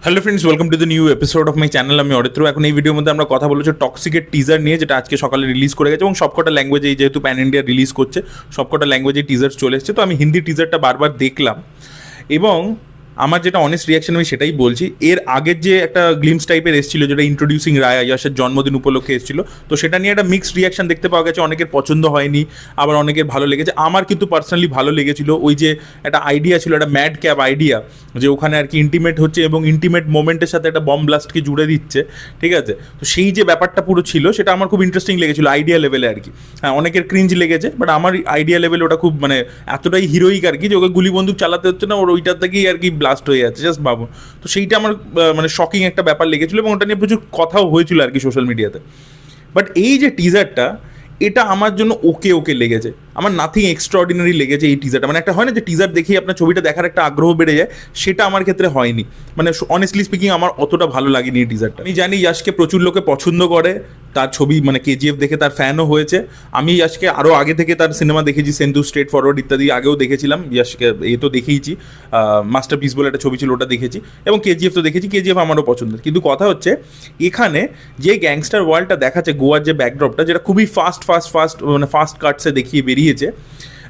Hello friends, welcome to the new episode of my channel. আমি অরিত্র। এখন এই ভিডিওর মধ্যে আমরা কথা বলেছি টক্সিকের টিজার নিয়ে, যেটা আজকে সকালে রিলিজ করে গেছে এবং সবকটা ল্যাঙ্গুয়েজেই, যেহেতু প্যান ইন্ডিয়া রিলিজ করছে, সবকটা ল্যাঙ্গুয়েজে টিজার চলে এসেছে। তো আমি হিন্দি টিজারটা বারবার দেখলাম এবং আমার যেটা অনেস্ট রিয়াকশন আমি সেটাই বলছি। এর আগের যে একটা গ্লিমস টাইপের এসেছিল, যেটা ইন্ট্রোডিউসিং রায়া ইয়াসের জন্মদিন উপলক্ষে এসেছিল, তো সেটা নিয়ে একটা মিক্সড রিয়াকশন দেখতে পাওয়া গেছে। অনেকের পছন্দ হয়নি, আবার অনেকের ভালো লেগেছে। আমার কিন্তু পার্সোনালি ভালো লেগেছিল। ওই যে একটা আইডিয়া ছিল, একটা ম্যাড ক্যাব আইডিয়া, যে ওখানে আর কি ইন্টিমেট হচ্ছে এবং ইন্টিমেট মোমেন্টের সাথে একটা বম ব্লাস্টকে জুড়ে দিচ্ছে, ঠিক আছে? তো সেই যে ব্যাপারটা পুরো ছিল, সেটা আমার খুব ইন্টারেস্টিং লেগেছিল আইডিয়া লেভেলে আর কি। হ্যাঁ, অনেকের ক্রিঞ্জ লেগেছে, বাট আমার আইডিয়া লেভেলে ওটা খুব মানে এতটাই হিরোইক আর কি, যে ওকে গুলি বন্দুক চালাতে হচ্ছে না, ওর ওইটার থেকেই আর কি ব্লাস্ট হয়ে যাচ্ছে। জাস্ট ভাবুন। তো সেইটা আমার মানে শকিং একটা ব্যাপার লেগেছিল এবং ওটা নিয়ে প্রচুর কথাও হয়েছিল আর কি সোশ্যাল মিডিয়াতে। বাট এই যে টিজারটা, এটা আমার জন্য ওকে ওকে লেগেছে। আমার নাথিং এক্সট্রাঅর্ডিনারি লেগেছে এই টিজারটা। মানে একটা হয় না যে টিজার দেখেই আপনার ছবিটা দেখার একটা আগ্রহ বেড়ে যায়, সেটা আমার ক্ষেত্রে হয়নি। মানে অনেস্টলি স্পিকিং আমার অতটা ভালো লাগেনি এই টিজারটা। আমি জানি ইয়াশকে প্রচুর লোকে পছন্দ করে, তার ছবি মানে কেজিএফ দেখে তার ফ্যানও হয়েছে। আমি ইয়াশকে আরও আগে থেকে তার সিনেমা দেখেছি, সেন্টু, স্ট্রেট ফরওয়ার্ড ইত্যাদি আগেও দেখেছিলাম। ইয়াশকে এ তো দেখেইছি, মাস্টারপিস বলে একটা ছবি ছিল, ওটা দেখেছি, এবং কেজিএফ তো দেখেছি। কেজিএফ আমারও পছন্দের। কিন্তু কথা হচ্ছে, এখানে যে গ্যাংস্টার ওয়ার্ল্ডটা দেখাচ্ছে, গোয়ার যে ব্যাকড্রপটা, যেটা খুবই ফাস্ট মানে ফাস্ট কাটসে দেখিয়ে বেরিয়েছে,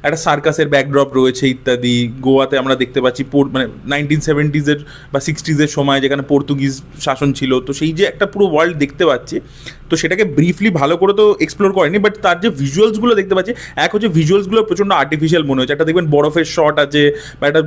একটা সার্কাসের ব্যাকড্রপ রয়েছে ইত্যাদি। গোয়াতে আমরা দেখতে পাচ্ছি মানে 1970s বা 60s সময়, যেখানে পর্তুগিজ শাসন ছিল। তো সেই যে একটা পুরো ওয়ার্ল্ড দেখতে পাচ্ছি, তো সেটাকে ব্রিফলি ভালো করে তো এক্সপ্লোর করেনি, বাট তার যে ভিজুয়ালসগুলো দেখতে পাচ্ছি, এক হচ্ছে ভিজুয়ালসগুলো প্রচণ্ড আর্টিফিশিয়াল মনে হচ্ছে। একটা দেখবেন বরফের শট আছে, বা একটা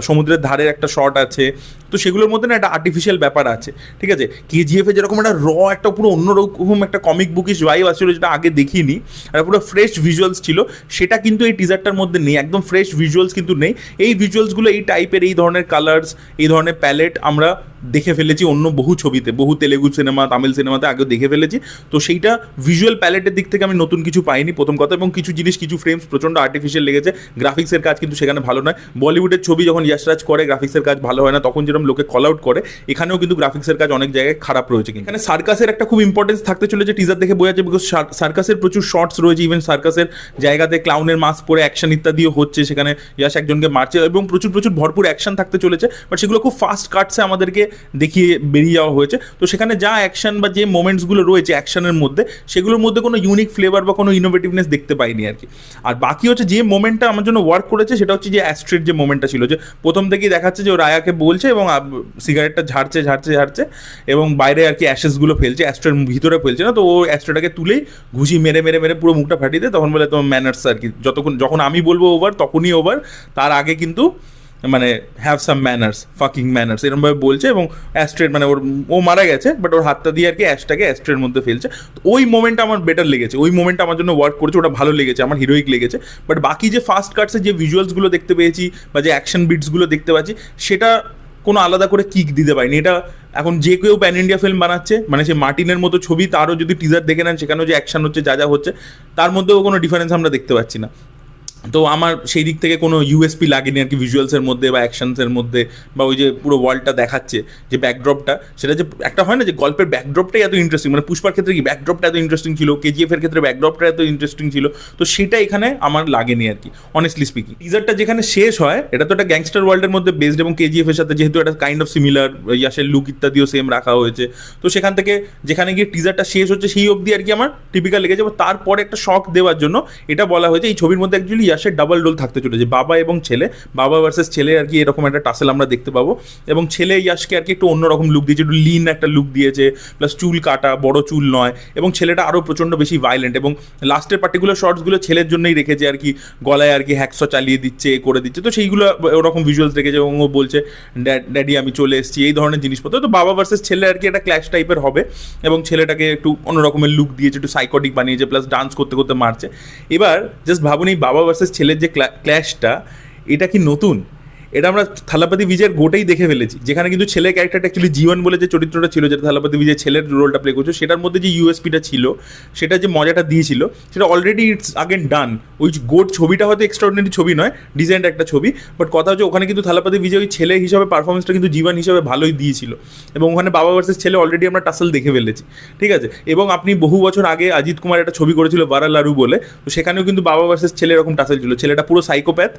সমুদ্রের ধারের একটা শট আছে, তো সেগুলোর মধ্যে না একটা আর্টিফিশিয়াল ব্যাপার আছে, ঠিক আছে? কেজিএফে যেরকম একটা একটা পুরো অন্যরকম একটা কমিক বুকিশ ভাইব আসছিল, যেটা আগে দেখিনি, একটা পুরো ফ্রেশ ভিজুয়ালস ছিল, সেটা কিন্তু এই টিজারটার মধ্যে নেই। একদম ফ্রেশ ভিজুয়ালস কিন্তু নেই। এই ভিজুয়ালসগুলো, এই টাইপের, এই ধরনের কালার্স, এই ধরনের প্যালেট আমরা দেখে ফেলেছি অন্য বহু ছবিতে, বহু তেলেগু সিনেমা, তামিল সিনেমাতে আগেও দেখে ফেলেছি। তো সেইটা ভিজুয়াল প্যালেটের দিক থেকে আমি নতুন কিছু পাইনি, প্রথম কথা। এবং কিছু জিনিস, কিছু ফ্রেমস প্রচণ্ড আর্টিফিশিয়াল লেগেছে। গ্রাফিক্সের কাজ কিন্তু সেখানে ভালো নয়। বলিউডের ছবি যখন ইয়াশরাজ করে গ্রাফিক্সের কাজ ভালো হয় না, তখন যেরকম লোকে কল আউট করে, এখানেও কিন্তু গ্রাফিক্সের কাজ অনেক জায়গায় খারাপ রয়েছে। এখানে সার্কাসের একটা খুব ইম্পর্টেন্স থাকতে চলেছে, টিজার দেখে বোঝা যাচ্ছে, বিকজ সার্কাসের প্রচুর শর্টস রয়েছে। ইভেন সার্কাসের জায়গাতে ক্লাউনের মাস্ক পরে অ্যাকশন ইত্যাদিও হচ্ছে, সেখানে ইয়াশ একজনকে মারছে এবং প্রচুর ভরপুর অ্যাকশন থাকতে চলেছে। বাট সেগুলো খুব ফাস্ট কাটসে আমাদেরকে দেখিয়ে বেরিয়ে যাওয়া হয়েছে। তো সেখানে যা অ্যাকশন বা যে মোমেন্টসগুলো রয়েছে অ্যাকশনের মধ্যে, সেগুলোর মধ্যে কোনো ইউনিক ফ্লেভার বা কোনো ইনোভেটিভনেস দেখতে পাইনি আর কি। আর বাকি হচ্ছে যে মোমেন্টটা আমার জন্য ওয়ার্ক করেছে, সেটা হচ্ছে যে অ্যাস্ট্রের যে মোমেন্টটা ছিল, যে প্রথম থেকেই দেখাচ্ছে যে ও রায়াকে বলছে এবং সিগারেটটা ঝাড়ছে এবং বাইরে আর কি অ্যাশেসগুলো ফেলছে, অ্যাস্ট্রের ভিতরে ফেলছে না। তো ও অ্যাস্ট্রেটাকে তুলেই ঘুষি মেরে পুরো মুখটা ফাটিয়ে দেয়। তখন বলে তোমার ম্যানার্স আর কি, যখন আমি বলবো ওভার তখনই ওভার, তার আগে কিন্তু মানে have some manners, fucking manners, এরকমভাবে বলছে। এবং অ্যাস্ট্রের মানে ও মারা গেছে, বাট ওর হাতটা দিয়ে আর কি অ্যাশটাকে অ্যাস্ট্রের মধ্যে ফেলছে। ওই মোমেন্টটা আমার বেটার লেগেছে, ওই মোমেন্টটা আমার জন্য ওয়ার্ক করেছে, ওটা ভালো লেগেছে, আমার হিরোইক লেগেছে। বাট বাকি যে ফাস্ট কাটসে যে ভিজুয়ালসগুলো দেখতে পেয়েছি বা যে অ্যাকশন বিটসগুলো দেখতে পাচ্ছি, সেটা কোনো আলাদা করে কিক দিতে পারিনি। এটা এখন যে কেউ প্যান ইন্ডিয়া ফিল্ম বানাচ্ছে, মানে সে মার্টিনের মতো ছবি, তারও যদি টিজার দেখে নেন, সেখানেও যে অ্যাকশন হচ্ছে, যা হচ্ছে, তার মধ্যেও কোনো ডিফারেন্স আমরা দেখতে পাচ্ছি না। তো আমার সেই দিক থেকে কোনো ইউএসপি লাগেনি আর কি ভিজুয়ালসের মধ্যে বা অ্যাকশনসের মধ্যে, বা ওই যে পুরো ওয়ার্ল্ডটা দেখাচ্ছে, যে ব্যাকড্রপটা, সেটা যে একটা হয় না যে গল্পের ব্যাকড্রপটাই এত ইন্টারেস্টিং। মানে পুষ্পার ক্ষেত্রে কি ব্যাকড্রপটা এত ইন্টারেস্টিং ছিল, কেজিএফের ক্ষেত্রে ব্যাকড্রপটা এত ইন্টারেস্টিং ছিল, তো সেটা এখানে আমার লাগেনি আর কি, অনেস্টলি স্পিকিং। টিজারটা যেখানে শেষ হয়, এটা তো একটা গ্যাংস্টার ওয়ার্ল্ডের মধ্যে বেসড, এবং কেজিএফের সাথে যেহেতু একটা kind of similar, Yasser look ইত্যাদিও সেম রাখা হয়েছে। তো সেখান থেকে যেখানে গিয়ে টিজারটা শেষ হচ্ছে, সেই অবধি আর কি আমার টিপিক্যাল লেগেছে। তারপরে একটা শক দেওয়ার জন্য এটা বলা হয়েছে, এই ছবির মধ্যে অ্যাকচুয়ালি ইয়াসের ডাবল রোল থাকতে চলেছে, বাবা এবং ছেলে, বাবা ভার্সেস ছেলে আর কি, এরকম একটা টাসেল আমরা দেখতে পাবো। এবং ছেলে ইয়াশকে আর কি একটু অন্যরকম লুক দিয়েছে, একটু লিন একটা লুক দিয়েছে, প্লাস চুল কাটা, বড় চুল নয়, এবং ছেলেটা আরও প্রচণ্ড বেশি ভায়োলেন্ট। এবং লাস্টের পার্টিকুলার শর্টসগুলো ছেলের জন্যই রেখেছে আর কি, গলায় আর কি হ্যাকসো চালিয়ে দিচ্ছে, করে দিচ্ছে। তো সেইগুলো ওরকম ভিজুয়ালস রেখেছে, এবং ও বলছে ড্যাডি আমি চলে এসেছি, এই ধরনের জিনিসপত্র। তো বাবা ভার্সেস ছেলে আর কি একটা ক্ল্যাশ টাইপের হবে, এবং ছেলেটাকে একটু অন্যরকমের লুক দিয়েছে, একটু সাইকোটিক বানিয়েছে, প্লাস ডান্স করতে করতে মারছে। এবার জাস্ট ভাবুন, এই বাবা ভার্সেস ছেলের যে ক্ল্যাশটা, এটা কি নতুন? এটা আমরা থালাপতি বিজয়ের গোটাই দেখে ফেলেছি, যেখানে কিন্তু ছেলে ক্যারেক্টারটা অ্যাকচুয়ালি জীবন বলে যে চরিত্রটা ছিল, যেটা থালাপতি বিজয় ছেলের রোলটা প্লে করছে, সেটার মধ্যে যে ইউএসপিটা ছিল, সেটা যে মজাটা দিয়েছিল, সেটা অলরেডি ইটস আগেন ডান। ওই গোট ছবিটা হয়তো এক্সট্রাঅর্ডিনারি ছবি নয়, ডিজাইনড একটা ছবি, বাট কথা হচ্ছে ওখানে কিন্তু থালাপতি বিজয় ওই ছেলে হিসাবে পারফরমেন্সটা কিন্তু জীবন হিসাবে ভালোই দিয়েছিল। এবং ওখানে বাবা ভার্সেস ছেলে অলরেডি আমরা টাসেল দেখে ফেলেছি, ঠিক আছে? এবং আপনি বহু বছর আগে অজিত কুমার একটা ছবি করেছিল বারালারু বলে, তো সেখানেও কিন্তু বাবা ভার্সেস ছেলে এরকম টাসেল ছিল, ছেলেটা পুরো সাইকোপ্যাথ,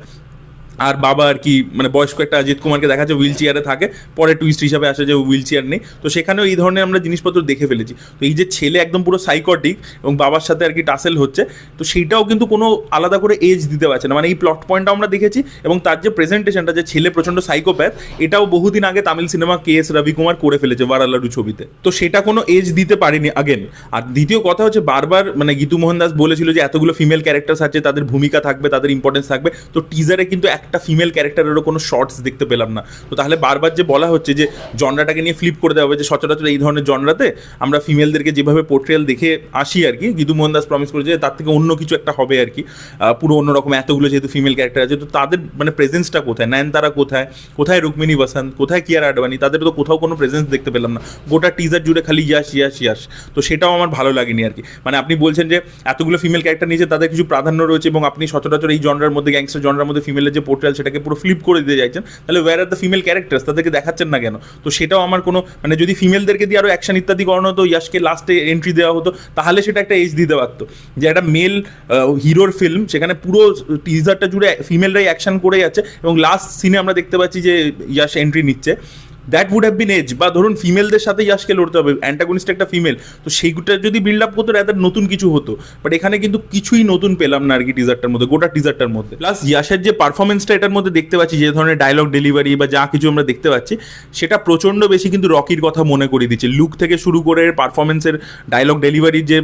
আর বাবা আর কি মানে বয়স্ক একটা অজিত কুমারকে দেখাচ্ছে হুইল চেয়ারে থাকে, পরে টুইস্ট হিসাবে আসে যে হুইল চেয়ার নেই। তো সেখানেও এই ধরনের আমরা জিনিসপত্র দেখে ফেলেছি। তো এই যে ছেলে একদম পুরো সাইকটিক এবং বাবার সাথে আর কি টাসেল হচ্ছে, তো সেইটাও কিন্তু কোনো আলাদা করে এজ দিতে পারছে না, মানে এই প্লট পয়েন্টটা আমরা দেখেছি। এবং তার যে প্রেজেন্টেশনটা, যে ছেলে প্রচণ্ড সাইকোপ্যাথ, এটাও বহুদিন আগে তামিল সিনেমা কে.এস. রবিকুমার করে ফেলেছে ওয়ারালাডু ছবিতে। তো সেটা কোনো এজ দিতে পারেনি আগেন। আর দ্বিতীয় কথা হচ্ছে, বারবার মানে গীতু মোহন দাস বলেছিল যে এতগুলো ফিমেল ক্যারেক্টার্স আছে, তাদের ভূমিকা থাকবে, তাদের ইম্পর্টেন্স থাকবে। তো টিজারে কিন্তু একটা ফিমেল ক্যারেক্টারেরও কোনো শর্টস দেখতে পেলাম না। তো তাহলে বারবার যে বলা হচ্ছে যে জনরাটাকে নিয়ে ফ্লিপ করে দেওয়া হবে, যে সচরাচর এই ধরনের জনরাতে আমরা ফিমেলদেরকে যেভাবে পোর্ট্রেয়াল দেখে আসি আর কি, গীতু মোহন দাস প্রমিস করেছে তার থেকে অন্য কিছু একটা হবে আর কি, পুরো অন্যরকম। এতগুলো যেহেতু ফিমেল ক্যারেক্টার আছে, তো তাদের মানে প্রেজেন্সটা কোথায়? নয়নতারা কোথায়, কোথায় রুক্মিণী বাসান্ত, কোথায় কিয়ারা আডবাণী? তাদের তো কোথাও কোনো প্রেজেন্স দেখতে পেলাম না। গোটা টিজার জুড়ে খালি ইয়াস ইয়াস ইয়াস। তো সেটাও আমার ভালো লাগেনি আর কি। মানে আপনি বলছেন যে এতগুলো ফিমেল ক্যারেক্টার নিয়েছে, তাদের কিছু প্রাধান্য রয়েছে, এবং আপনি সচরাচর এই জনরার মধ্যে, গ্যাংস্টার জনরার মধ্যে ফিমেলের যে পোর্ট্রেয়াল সেটাকে পুরো ফ্লিপ করে দিতে চাইছেন, তাহলে where are the female characters, তাদেরকে দেখাচ্ছেন না কেন? তো সেটাও আমার কোনো মানে, যদি ফিমেলদেরকে দিয়ে আরও অ্যাকশন ইত্যাদি করানো হতো, ইয়াসকে লাস্টে এন্ট্রি দেওয়া হতো, তাহলে সেটা একটা এজ দিতে পারতো। যে একটা মেল হিরোর ফিল্ম, সেখানে পুরো টিজারটা জুড়ে ফিমেলরাই অ্যাকশন করে যাচ্ছে, এবং লাস্ট সিনে আমরা দেখতে পাচ্ছি যে ইয়াস এন্ট্রি নিচ্ছে। That would have been edge. বা ধরুন ফিমেলদের সাথে ইয়াসকে লড়তে হবে, অ্যান্টাগনিস্ট একটা ফিমেল, তো সেইটা যদি বিল্ড আপ করতো, এদের নতুন কিছু হতো। বাট এখানে কিন্তু কিছুই নতুন পেলাম না আর কি টিজারটার মধ্যে, গোটা টিজারটার মধ্যে। প্লাস ইয়াসের যে পারফরমেন্সটা এটার মধ্যে দেখতে পাচ্ছি, যে ধরনের ডায়লগ ডেলিভারি বা যা কিছু আমরা দেখতে পাচ্ছি, সেটা প্রচণ্ড বেশি কিন্তু রকির কথা মনে করিয়ে দিচ্ছে। লুক থেকে শুরু করে পারফরমেন্সের ডায়লগ ডেলিভারির যে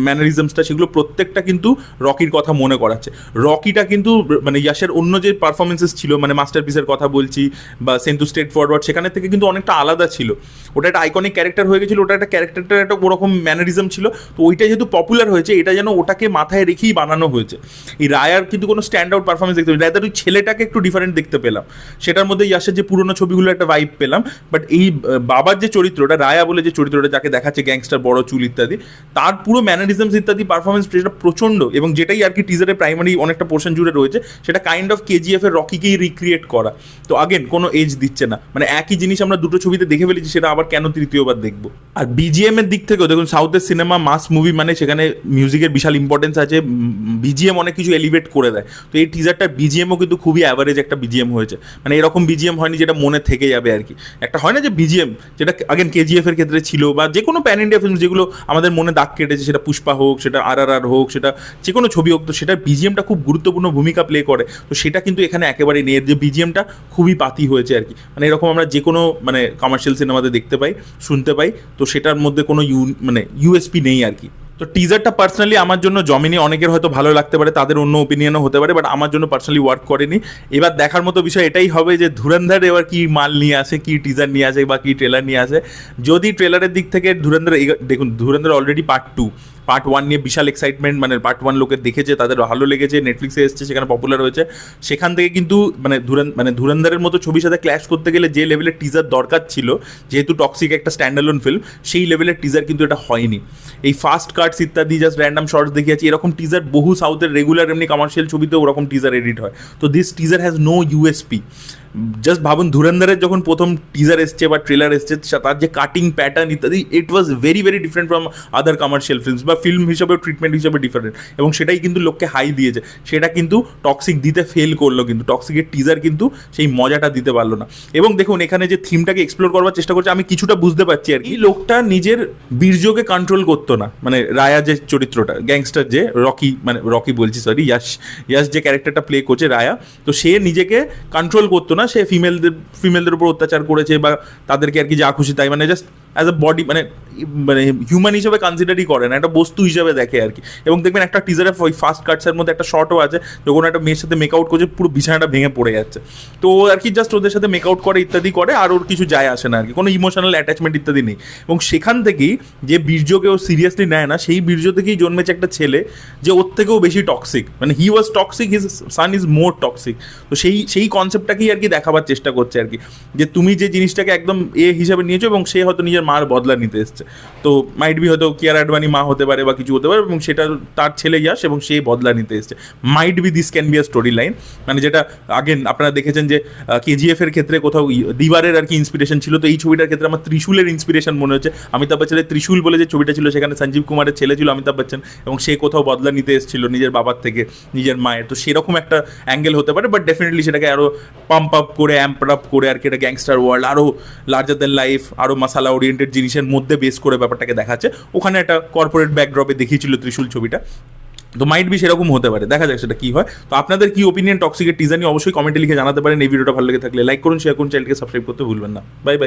ম্যানারিজমসটা, সেগুলো প্রত্যেকটা কিন্তু রকির কথা মনে করাচ্ছে। রকিটা কিন্তু মানে ইয়াসের অন্য যে পারফরমেন্সেস ছিল, মানে মাস্টারপিসের কথা বলছি বা সেন্টু স্ট্রেট ফরওয়ার্ড, সেখানে থেকে কিন্তু অনেকটা আলাদা ছিল। ওটা একটা আইকনিক ক্যারেক্টার হয়ে গেছিলো, ওটা একটা ক্যারেক্টারটার একটা ওরকম ম্যানারিজম ছিল। তো ওইটা যেহেতু পপুলার হয়েছে, এটা যেন ওটাকে মাথায় রেখেই বানানো হয়েছে। এই রায়ার কিন্তু কোনো স্ট্যান্ড আউট পারফরমেন্স দেখতে পেলাম, রায়ার ওই ছেলেটাকে একটু ডিফারেন্ট দেখতে পেলাম। সেটার মধ্যে ইয়াসের যে পুরোনো ছবিগুলো একটা ভাইব পেলাম। বাট এই বাবার যে চরিত্রটা, রায়া বলে যে চরিত্রটা, যাকে দেখাচ্ছে গ্যাংস্টার, বড় চুল ইত্যাদি, তার পুরো ম্যানারিজমস ইত্যাদি পারফরমেন্স সেটা প্রচণ্ড, এবং যেটাই আর কি টিজারের প্রাইমারি অনেকটা পোর্শন জুড়ে রয়েছে, সেটা কাইন্ড অফ কেজিএফ এর রকিকেই রিক্রিয়েট করা। তো আগেন কোনো এজ দিচ্ছে না, মানে একই জিনিস আমরা দুটো ছবিতে দেখে ফেলেছি, সেটা আবার কেন তৃতীয়বার দেখবো? আর বিজিএম এর দিক থেকেও দেখুন, সাউথের সিনেমা মাস মুভি মানে সেখানে মিউজিকের বিশাল ইম্পর্টেন্স আছে, বিজিএম অনেক কিছু এলিভেট করে দেয়। তো এই টিজারটা বিজিএমও কিন্তু খুবই অ্যাভারেজ একটা বিজিএম হয়েছে, মানে এরকম বিজিএম হয়নি যেটা মনে থেকে যাবে আর কি। একটা হয় না যে বিজিএম, যেটা আগেন কেজিএফ এর ক্ষেত্রে ছিল, বা যে কোনো প্যান ইন্ডিয়া ফিল্ম যেগুলো আমাদের মনে দাগ কেটেছে, সেটা পুষ্পা হোক, সেটা RRR হোক, সেটা যে কোনো ছবি হোক, তো সেটার বিজিএমটা খুব গুরুত্বপূর্ণ ভূমিকা প্লে করে। তো সেটা কিন্তু এখানে একেবারেই নেই, যে বিজিএমটা খুবই পাতি হয়েছে আর কি। মানে এরকম আমরা যে কোনো মানে কমার্শিয়াল সিনেমাতে দেখতে পাই, শুনতে পাই, তো সেটার মধ্যে কোনো মানে ইউএসপি নেই আর কি। তো টিজারটা পার্সোনালি আমার জন্য জমেনি। অনেকের হয়তো ভালো লাগতে পারে, তাদের অন্য ওপিনিয়নও হতে পারে, বাট আমার জন্য পার্সোনালি ওয়ার্ক করেনি। এবার দেখার মতো বিষয় এটাই হবে যে ধুরন্ধর এবার কি মাল নিয়ে আসে, কি টিজার নিয়ে আসে, বা কি ট্রেলার নিয়ে আসে। যদি ট্রেলারের দিক থেকে ধুরন্ধর, দেখুন ধুরন্ধর অলরেডি পার্ট 1 নিয়ে বিশাল এক্সাইটমেন্ট, মানে পার্ট 1 লোকের দেখেছে, তাদের ভালো লেগেছে, নেটফ্লিক্সে এসছে, সেখানে পপুলার হয়েছে। সেখান থেকে কিন্তু মানে ধুরন্ধরের মতো ছবির সাথে ক্ল্যাশ করতে গেলে যে লেভেলের টিজার দরকার ছিল, যেহেতু টক্সিক একটা স্ট্যান্ডালোন ফিল্ম, সেই লেভেলের টিজার কিন্তু এটা হয়নি। এই ফাস্ট কাটস ইত্যাদি, জাস্ট র্যান্ডাম শর্টস দেখিয়েছি, এরকম টিজার বহু সাউথের রেগুলার এমনি কমার্শিয়াল ছবিতেও ওরকম টিজার এডিট হয়। তো this teaser has no USP. Just ভাবুন, ধুরন্ধরের যখন প্রথম টিজার এসছে বা ট্রেলার এসছে, তার যে কাটিং প্যাটার্ন ইত্যাদি, it was very very different from other commercial films, বা ফিল্ম হিসাবে ট্রিটমেন্ট হিসাবে ডিফারেন্ট, এবং সেটাই কিন্তু লোককে হাই দিয়েছে। সেটা কিন্তু টক্সিক দিতে ফেল করলো, কিন্তু টক্সিকের টিজার কিন্তু সেই মজাটা দিতে পারলো না। এবং দেখুন, এখানে যে থিমটাকে এক্সপ্লোর করবার চেষ্টা করছে, আমি কিছুটা বুঝতে পারছি আর কি। এই লোকটা নিজের বীর্যকে কন্ট্রোল করতো না, মানে রায়া যে চরিত্রটা, গ্যাংস্টার যে রকি বলছি, সরি, ইয়াস যে ক্যারেক্টারটা প্লে করছে রায়া, তো সে নিজেকে কন্ট্রোল করতো না। সে ফিমেলদের উপর অত্যাচার করেছে, বা তাদেরকে আর কি যা খুশি তাই, মানে জাস্ট অ্যাজ এ বডি, মানে হিউম্যান হিসেবে কনসিডারই করে না, একটা বস্তু হিসেবে দেখে আর কি। এবং দেখবেন একটা টিজারে ওই ফার্স্ট কাটসের মধ্যে একটা শটও আছে, যখন একটা মেয়ের সাথে মেকআউট করছে, পুরো বিছানাটা ভেঙে পড়ে যাচ্ছে। তো আর কি জাস্ট ওদের সাথে মেকআউট করে ইত্যাদি করে, আর ওর কিছু যায় আসে না আর কি, কোনো ইমোশনাল অ্যাটাচমেন্ট ইত্যাদি নেই। এবং সেখান থেকেই যে বীর্যকে ও সিরিয়াসলি নেয় না, সেই বীর্য থেকেই জন্মেছে একটা ছেলে যে ওর থেকেও বেশি টক্সিক, মানে he was toxic, his son is more toxic. তো সেই কনসেপ্টটাকেই আর কি দেখাবার চেষ্টা করছে আর কি, যে তুমি যে জিনিসটাকে একদম হিসাবে নিয়েছো, এবং সে হয়তো নিজের মার বদলা নিতে এসছে। এসছে। তো মাইট বি হয়তো কিয়ারা আডবাণী মা হতে পারে বা কিছু হতে পারে, এবং সেটা তার ছেলে ইয়াশ এবং সে বদলা নিতে এসছে। Might be this can be a story line, মানে যেটা আগেন আপনারা দেখেছেন যে কেজিএফ এর ক্ষেত্রে কোথাও দিওয়ারের আর কি ইন্সপিরেশন ছিল, তো এই ছবিটার ক্ষেত্রে আমার ত্রিশুলের ইন্সপিরেশন মনে হচ্ছে। অমিতাভ বচ্চনের ত্রিশুল বলে যে ছবিটা ছিল, সেখানে সঞ্জীব কুমারের ছেলে ছিল অমিতাভ বচ্চন, এবং সে কোথাও বদলা নিতে এসেছিল নিজের বাবার থেকে, নিজের মায়ের। তো সেরকম একটা অ্যাঙ্গেল হতে পারে, বাট ডেফিনেটলি সেটাকে আরও পাম্প আপ করে, অ্যাম্প আপ করে আর কি, এটা গ্যাংস্টার ওয়ার্ল্ড, আরও লার্জার দ্যান লাইফ, আরও মশালা ওরিয়েন্টেড জিনিসের মধ্যে বেস করে ব্যাপারটাকে দেখাচ্ছে। ওখানে একটা কর্পোরেট ব্যাকড্রপে দেখিয়েছিল ত্রিশুল ছবিটা, তো মাইট বি সেরকম হতে পারে, দেখা যাক সেটা কি হয়। তো আপনাদের কি ওপিনিয়ন টক্সিকের টিজার নিয়ে অবশ্যই কমেন্টে লিখে জানাতে পারেন। এই ভিডিওটা ভালো লেগে থাকলে লাইক করুন, শেয়ার করুন, চ্যানেলকে সাবস্ক্রাইব করতে ভুলবেন না। Bye bye.